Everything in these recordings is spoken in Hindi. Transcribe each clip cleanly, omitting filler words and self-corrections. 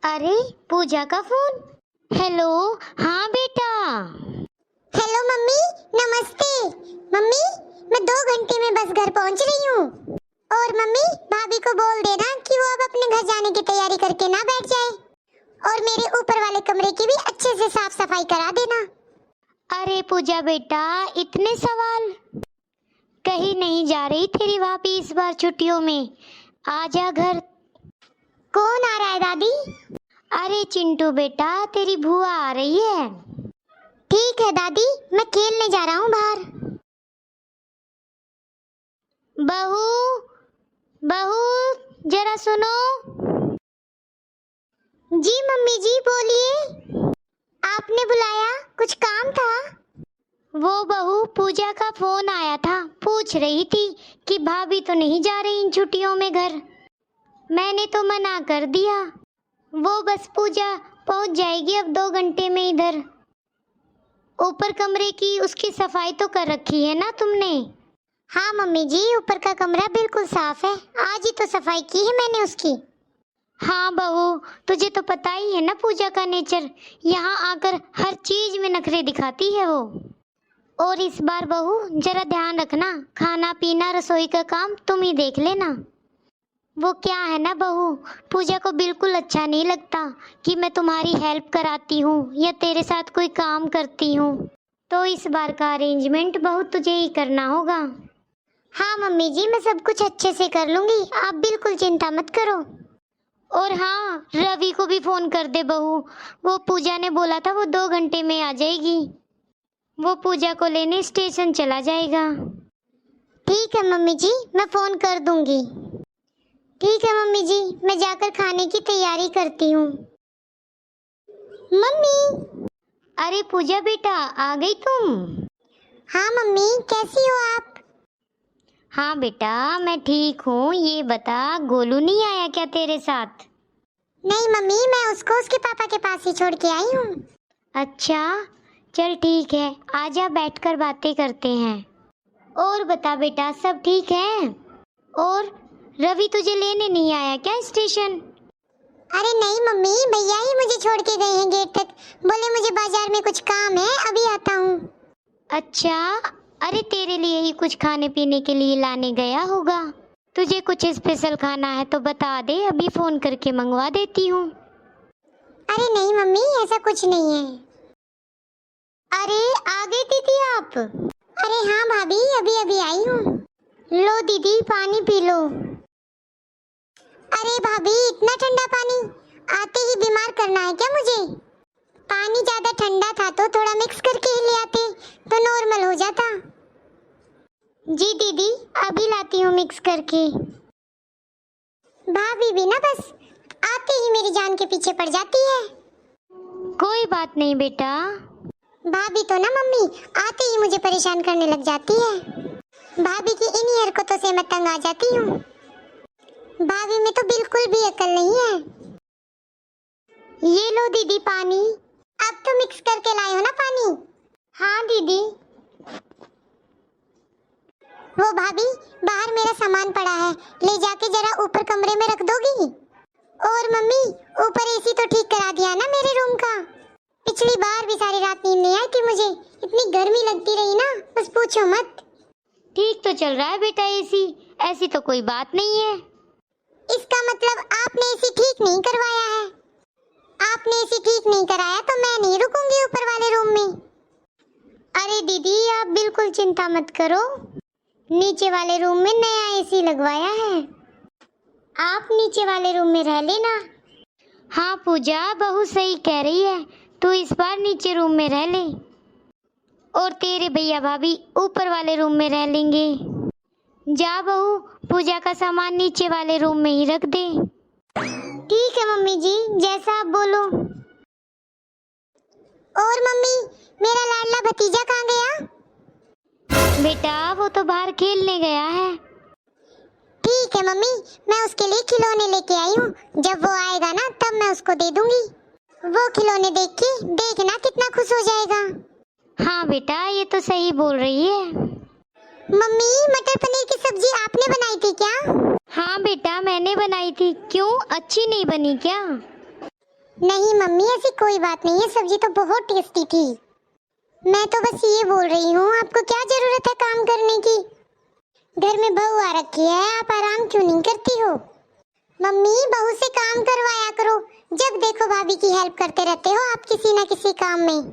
अरे पूजा का फोन। हेलो। हाँ बेटा। हेलो मम्मी, नमस्ते। मम्मी, मैं 2 घंटे में बस घर पहुंच रही हूँ। और मम्मी, भाभी को बोल देना कि वो अब अपने घर जाने की तैयारी करके ना बैठ जाए। और मेरे ऊपर वाले कमरे की भी अच्छे से साफ सफाई करा देना। अरे पूजा बेटा, इतने सवाल। कहीं नहीं जा रही तेरी भाभी इस बार छुट्टियों में, आजा घर। कौन आ रहा है दादी? अरे चिंटू बेटा, तेरी बुआ आ रही है। ठीक है दादी, मैं खेलने जा रहा हूँ बाहर। बहू, बहू जरा सुनो। जी मम्मी जी, बोलिए। आपने बुलाया, कुछ काम था? वो बहू पूजा का फोन आया था, पूछ रही थी कि भाभी तो नहीं जा रही इन छुट्टियों में घर। मैंने तो मना कर दिया। वो बस पूजा पहुंच जाएगी अब 2 घंटे में इधर। ऊपर कमरे की उसकी सफाई तो कर रखी है ना तुमने? हाँ मम्मी जी, ऊपर का कमरा बिल्कुल साफ है, आज ही तो सफाई की है मैंने उसकी। हाँ बहू, तुझे तो पता ही है ना पूजा का नेचर, यहाँ आकर हर चीज में नखरे दिखाती है वो। और इस बार बहू जरा ध्यान रखना, खाना पीना रसोई का काम तुम ही देख लेना। वो क्या है ना बहू, पूजा को बिल्कुल अच्छा नहीं लगता कि मैं तुम्हारी हेल्प कराती हूँ या तेरे साथ कोई काम करती हूँ। तो इस बार का अरेंजमेंट बहू तुझे ही करना होगा। हाँ मम्मी जी, मैं सब कुछ अच्छे से कर लूंगी, आप बिल्कुल चिंता मत करो। और हाँ, रवि को भी फोन कर दे बहू, वो पूजा ने बोला था वो 2 घंटे में आ जाएगी। वो पूजा को लेने स्टेशन चला जाएगा। ठीक है मम्मी जी, मैं फोन कर दूंगी। ठीक है मम्मी जी, मैं जाकर खाने की तैयारी करती हूँ। मम्मी। अरे पूजा बेटा, आ गई तुम? हाँ मम्मी, कैसी हो आप? हाँ बेटा, मैं ठीक हूँ। ये बता, गोलू नहीं आया क्या तेरे साथ? नहीं मम्मी, मैं उसको उसके पापा के पास ही छोड़ के आई हूँ। अच्छा, चल ठीक है, आजा बैठकर बातें करते हैं। और बता बेटा, सब ठीक है? और रवि तुझे लेने नहीं आया क्या स्टेशन? अरे नहीं मम्मी, भैया ही मुझे छोड़ के गए हैं गेट तक, बोले मुझे बाजार में कुछ काम है, अभी आता हूँ। अच्छा, अरे तेरे लिए ही कुछ खाने पीने के लिए लाने गया होगा। तुझे कुछ स्पेशल खाना है तो बता दे, अभी फोन करके मंगवा देती हूँ। अरे नहीं मम्मी, ऐसा कुछ नहीं है। अरे आ गई दीदी आप? अरे हाँ भाभी, अभी अभी आई हूँ। लो दीदी, पानी पी लो। अरे भाभी, इतना ठंडा पानी, आते ही बीमार करना है क्या मुझे? पानी ज्यादा ठंडा था तो थोड़ा मिक्स करके ही ले आते तो नॉर्मल हो जाता। जी दीदी, अभी लाती हूँ मिक्स करके। भाभी भी ना बस आते ही मेरी जान के पीछे पड़ जाती है। कोई बात नहीं बेटा। भाभी तो ना मम्मी आते ही मुझे परेशान करने लग जाती है। भाभी की इन्हीं हरकतों से मैं तंग आ जाती हूँ। भाभी में तो बिल्कुल भी अकल नहीं है। ये लो दीदी पानी, अब तो मिक्स करके लाए हो ना पानी? हाँ दीदी। वो भाभी, बाहर मेरा सामान पड़ा है, ले जाके जरा ऊपर कमरे में रख दोगी? और मम्मी, ऊपर एसी तो ठीक करा दिया ना मेरे रूम का? पिछली बार भी सारी रात नींद नहीं आई थी मुझे, इतनी गर्मी लगती रही ना, बस पूछो मत। ठीक तो चल रहा है बेटा एसी, ऐसी तो कोई बात नहीं है। इसका मतलब आपने एसी ठीक नहीं करवाया है? आपने एसी ठीक नहीं कराया तो मैं नहीं रुकूंगी ऊपर वाले रूम में। अरे दीदी, आप बिल्कुल चिंता मत करो, नीचे वाले रूम में नया एसी लगवाया है, आप नीचे वाले रूम में रह लेना। हाँ पूजा, बहू सही कह रही है, तू इस बार नीचे रूम में रह ले और तेरे भैया भाभी ऊपर वाले रूम में रह लेंगे। जा बहू, पूजा का सामान नीचे वाले रूम में ही रख दे। ठीक है मम्मी जी, जैसा आप बोलो। और मम्मी, मेरा लाडला भतीजा कहाँ गया? बेटा वो तो बाहर खेलने गया है। ठीक है मम्मी, मैं उसके लिए खिलौने लेके आई हूँ, जब वो आएगा ना तब मैं उसको दे दूंगी। वो खिलौने देख के देखना कितना खुश हो जाएगा। हाँ बेटा, ये तो सही बोल रही है। मम्मी, मटर पनीर की सब्जी आपने बनाई थी क्या? हाँ बेटा, मैंने बनाई थी। क्यों, अच्छी नहीं बनी क्या? नहीं मम्मी, ऐसी कोई बात नहीं है, सब्जी तो बहुत टेस्टी थी। मैं तो बस ये बोल रही हूँ, आपको क्या जरूरत है काम करने की? घर में बहू आ रखी है, आप आराम क्यों नहीं करती हो? मम्मी, बहू से काम करवाया करो, जब देखो भाभी की हेल्प करते रहते हो आप किसी ना किसी काम में।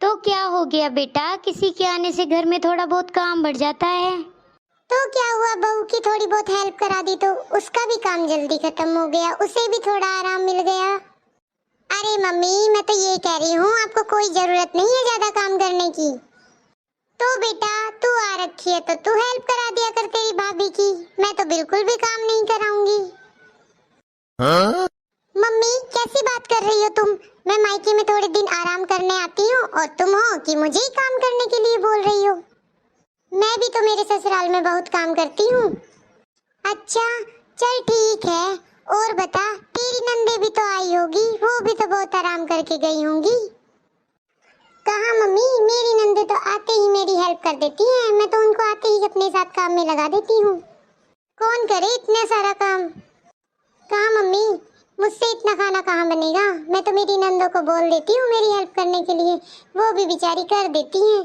तो क्या हो गया बेटा, किसी के आने से घर में थोड़ा बहुत काम बढ़ जाता है। तो क्या हुआ, बहू की थोड़ी बहुत हेल्प करा दी तो उसका भी काम जल्दी खत्म हो गया, उसे भी थोड़ा आराम मिल गया। अरे मम्मी, मैं तो ये कह रही हूँ आपको कोई जरूरत नहीं है ज्यादा काम करने की। तो बेटा, तू आ रखी है तो तू हेल्प करा दिया कर तेरी भाभी की, मैं तो बिल्कुल भी काम नहीं कराऊंगी। मम्मी, कैसी बात कर रही हो तुम? मैं मायके में थोड़े दिन आराम करने आती हूँ और तुम हो कि मुझे ही काम करने के लिए बोल रही हो। मैं भी तो मेरे ससुराल में बहुत काम करती हूँ। अच्छा, चल ठीक है। और बता, तेरी नंदे भी तो आई होगी, वो भी तो बहुत आराम करके गई होंगी। कहाँ मम्मी, मेरी नंदे तो आते ही मेरी हेल्प कर देती हैं, मैं तो उनको आते ही अपने साथ काम में लगा देती हूँ। कौन करे इतना सारा काम? कहाँ मम्मी, मुझसे इतना खाना कहाँ बनेगा? मैं तो मेरी नंदों को बोल देती हूँ मेरी हेल्प करने के लिए, वो भी बेचारी कर देती हैं।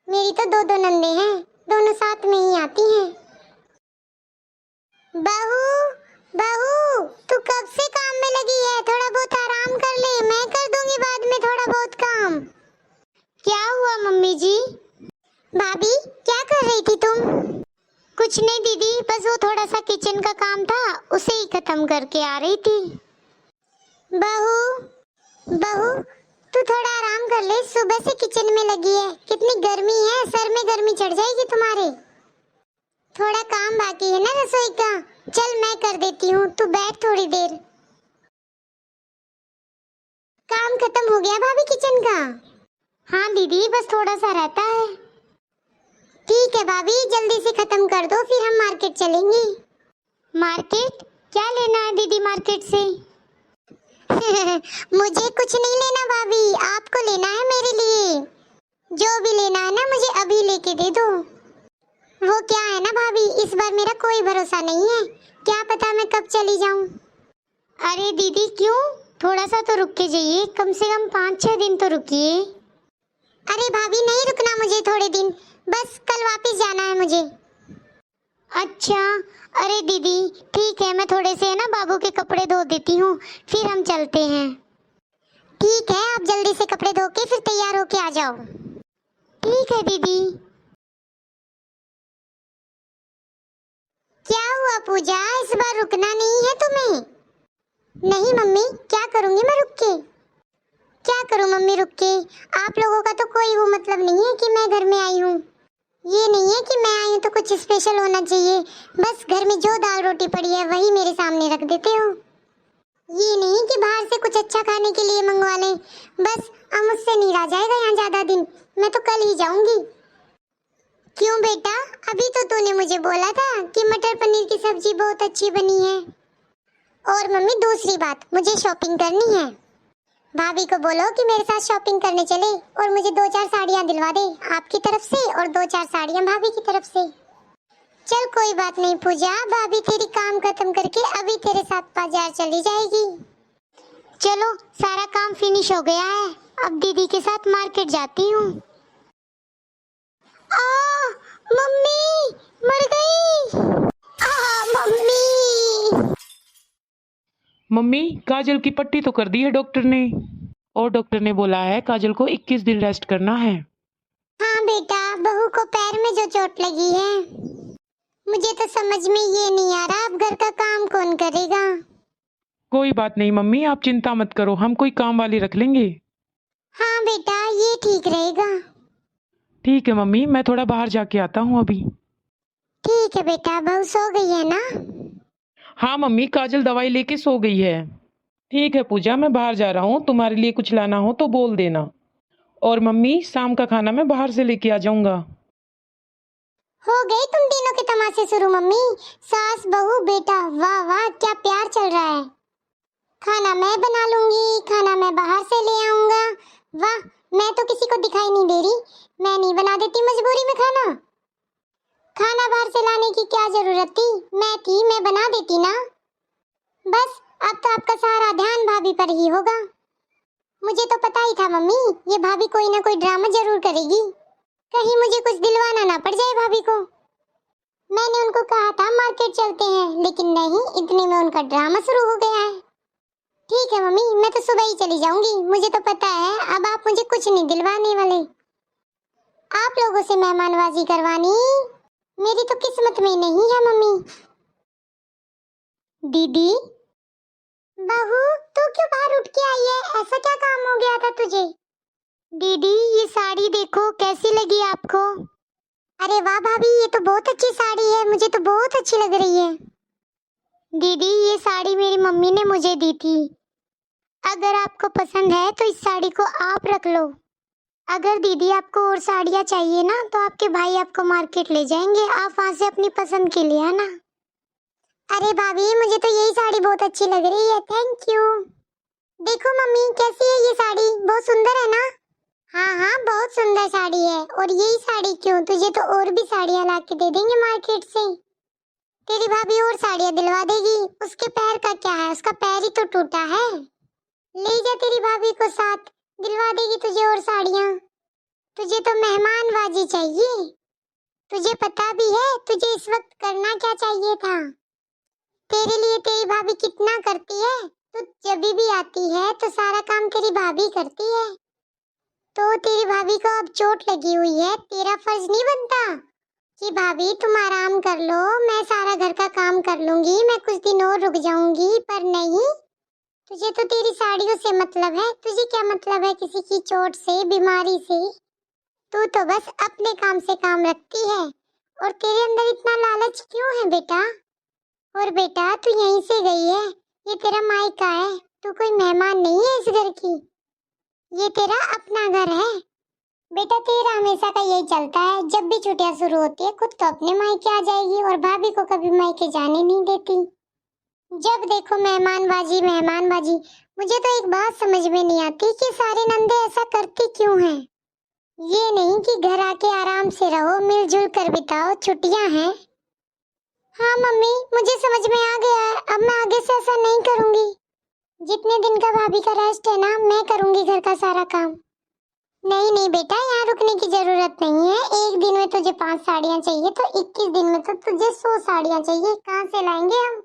मेरी तो दो दो नंदे हैं, दोनों साथ में ही आती हैं। बहू, बहू, तू कब से काम में लगी है? थोड़ा बहुत आराम कर ले, मैं कर दूंगी बाद में थोड़ा बहुत काम। क्या हुआ मम्मी जी? भाभी, क्या कर रही थी तुम? कुछ नहीं दीदी, बस वो थोड़ा सा किचन का काम था, उसे ही खत्म करके आ रही थी। बहू, बहू, तू थोड़ा आराम कर ले, सुबह से किचन में लगी है, कितनी गर्मी है, सर में गर्मी चढ़ जाएगी तुम्हारे। थोड़ा काम बाकी है ना रसोई का, चल मैं कर देती हूँ, तू बैठ थोड़ी देर। काम खत्म हो गया भाभी किचन का? हाँ दीदी, बस थोड़ा सा रहता है। ठीक है भाभी, जल्दी से खत्म कर दो, फिर हम मार्केट चलेंगे। मार्केट? क्या लेना है दीदी मार्केट से? मुझे कुछ नहीं लेना भाभी, आपको लेना है मेरे लिए। जो भी लेना है ना मुझे अभी लेके दे दो। वो क्या है ना भाभी, इस बार मेरा कोई भरोसा नहीं है, क्या पता मैं कब चली जाऊं। अरे दीदी क्यों, थोड़ा सा तो रुक के जाइए, कम से कम 5-6 दिन तो रुकिए। अरे भाभी, नहीं रुकना मुझे थोड़े दिन, बस कल वापस जाना है मुझे। अच्छा, अरे दीदी ठीक है, मैं थोड़े से है ना बाबू के कपड़े धो देती हूँ, फिर हम चलते हैं। ठीक है, आप जल्दी से कपड़े धो के फिर तैयार होके आ जाओ। ठीक है दीदी। क्या हुआ पूजा, इस बार रुकना नहीं है तुम्हें? नहीं मम्मी, क्या करूंगी मैं रुक के? क्या करूं मम्मी रुक के? आप लोगों का तो कोई वो मतलब नहीं है कि मैं घर में आई हूँ। ये नहीं है कि मैं आई हूँ तो कुछ स्पेशल होना चाहिए, बस घर में जो दाल रोटी पड़ी है वही मेरे सामने रख देते हो। ये नहीं कि बाहर से कुछ अच्छा खाने के लिए मंगवा लें, बस अब मुझसे नहीं रह जाएगा यहाँ ज्यादा दिन, मैं तो कल ही जाऊंगी। क्यों बेटा, अभी तो तूने मुझे बोला था कि मटर पनीर की सब्जी बहुत अच्छी बनी है। और मम्मी दूसरी बात, मुझे शॉपिंग करनी है, भाभी को बोलो कि मेरे साथ शॉपिंग करने चले और मुझे 2-4 साड़ियाँ दिलवा दे आपकी तरफ से और 2-4 साड़ियाँ भाभी की तरफ से। चल कोई बात नहीं पूजा, भाभी तेरी काम खत्म करके अभी तेरे साथ बाजार चली जाएगी। चलो, सारा काम फिनिश हो गया है, अब दीदी के साथ मार्केट जाती हूँ। मम्मी मर गई। मम्मी। मम्मी, काजल की पट्टी तो कर दी है डॉक्टर ने, और डॉक्टर ने बोला है काजल को 21 दिन रेस्ट करना है। हाँ बेटा, बहू को पैर में जो चोट लगी है, मुझे तो समझ में ये नहीं आ रहा अब घर का काम कौन करेगा। कोई बात नहीं मम्मी, आप चिंता मत करो, हम कोई काम वाली रख लेंगे। हाँ बेटा, ये ठीक रहेगा। ठीक है मम्मी, मैं थोड़ा बाहर जाके आता हूँ अभी। ठीक है बेटा, बहू सो गई है ना? हाँ मम्मी, काजल दवाई लेके सो गई है। ठीक है पूजा, मैं बाहर जा रहा हूँ, तुम्हारे लिए कुछ लाना हो तो बोल देना। और मम्मी, शाम का खाना मैं बाहर से लेके आ जाऊंगा। हो गए तुम तीनों के तमाशे शुरू मम्मी, सास बहू बेटा, वाह वाह क्या प्यार चल रहा है। खाना मैं बना लूंगी, खाना मैं बाहर से ले आऊंगा, वाह मैं तो किसी को दिखाई नहीं दे रही, मैं नहीं बना देती मजबूरी में खाना। खाना बाहर से लाने की क्या जरूरत थी, मैं बना देती ना। बस अब तो आपका सारा ध्यान भाभी भाभी पर ही होगा। मुझे तो पता ही था मम्मी, ये भाभी कोई ना कोई ड्रामा जरूर करेगी, कहीं मुझे कुछ दिलवाना ना पड़ जाए भाभी को। मैंने उनको कहा था मार्केट चलते हैं, लेकिन नहीं, इतने में उनका ड्रामा शुरू हो गया है। ठीक है मम्मी, मैं तो सुबह ही चली जाऊंगी, मुझे तो पता है अब आप मुझे कुछ नहीं दिलवाने वाले। आप लोगों से मेहमानबाजी करवानी मेरी तो किस्मत में नहीं है मम्मी। दीदी, बहू तू क्यों बाहर उठ के आई है? ऐसा क्या काम हो गया था तुझे? दीदी ये साड़ी देखो, कैसी लगी आपको? अरे वाह भाभी, ये तो बहुत अच्छी साड़ी है, मुझे तो बहुत अच्छी लग रही है। दीदी ये साड़ी मेरी मम्मी ने मुझे दी थी। अगर आपको पसंद है तो इस साड़ी को आप रख लो। अगर दीदी आपको और साड़ियाँ चाहिए ना तो आपके भाई आपको मार्केट ले जाएंगे, आप वहाँ से अपनी पसंद की ले आना। अरे भाभी, मुझे तो यही साड़ी बहुत अच्छी लग रही है, थैंक यू। देखो मम्मी, कैसी है ये साड़ी? बहुत सुंदर है ना? हाँ हाँ, बहुत सुंदर साड़ी है। और यही साड़ी क्यों, तुझे तो और भी साड़ियाँ ला के दे देंगे मार्केट से। तेरी भाभी और साड़ियाँ दिलवा देगी। उसके पैर का क्या है, उसका पैर ही तो टूटा है। ले जा तेरी भाभी को साथ, दिलवा देगी तुझे और साड़ियाँ। तुझे तो मेहमानबाजी चाहिए। तुझे पता भी है तुझे इस वक्त करना क्या चाहिए था? तेरे लिए तेरी भाभी कितना करती है। तू जब भी आती है तो सारा काम तेरी भाभी करती है। तो तेरी भाभी को अब चोट लगी हुई है, तेरा फर्ज नहीं बनता कि भाभी तुम आराम कर लो, मैं सारा घर का काम कर लूंगी, मैं कुछ दिन और रुक जाऊंगी। पर नहीं, तुझे तो तेरी साड़ियों से मतलब है। तुझे क्या मतलब है किसी की चोट से, बीमारी से? तू तो बस अपने काम से काम रखती है। और तेरे अंदर इतना लालच क्यों है बेटा? और बेटा तू यहीं से गई है, ये तेरा मायका है, तू कोई मेहमान नहीं है इस घर की, ये तेरा अपना घर है। बेटा तेरा हमेशा का यही चलता है, जब भी छुट्टियां शुरू होती है खुद तो अपने मायके आ जाएगी और भाभी को कभी मायके जाने नहीं देती। जब देखो मेहमानबाजी मेहमानबाजी। मुझे तो एक बात समझ में नहीं आती कि सारे नंदे ऐसा करती क्यों हैं। ये नहीं कि घर आके आराम से रहो, मिलजुल कर बिताओ, छुट्टियां हैं। हाँ मम्मी, मुझे समझ में आ गया है, अब मैं आगे से ऐसा नहीं करूंगी। जितने दिन का भाभी का रेस्ट है ना, मैं करूंगी घर का सारा काम। नहीं नहीं बेटा, यहाँ रुकने की जरूरत नहीं है। एक दिन में तुझे 5 साड़ियाँ चाहिए तो 21 दिन में तो तुझे 100 साड़ियाँ चाहिए, कहाँ से लाएंगे हम?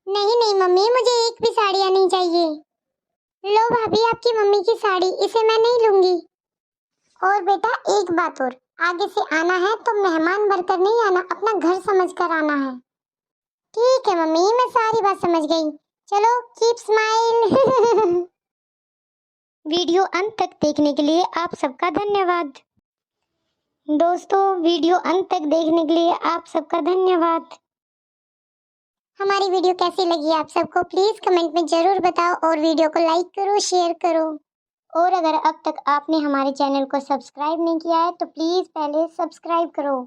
नहीं नहीं मम्मी, मुझे एक भी साड़ियाँ नहीं चाहिए। लो भाभी आपकी मम्मी की साड़ी, इसे मैं नहीं लूंगी। और बेटा एक बात और, आगे से आना है तो मेहमान बनकर नहीं आना, अपना घर समझकर आना है। ठीक है मम्मी, मैं सारी बात समझ गई। चलो कीप स्माइल। वीडियो अंत तक देखने के लिए आप सबका धन्यवाद। दोस्तों वीडियो अंत तक देखने के लिए आप सबका धन्यवाद। हमारी वीडियो कैसी लगी आप सबको प्लीज कमेंट में जरूर बताओ और वीडियो को लाइक करो, शेयर करो। और अगर अब तक आपने हमारे चैनल को सब्सक्राइब नहीं किया है तो प्लीज़ पहले सब्सक्राइब करो।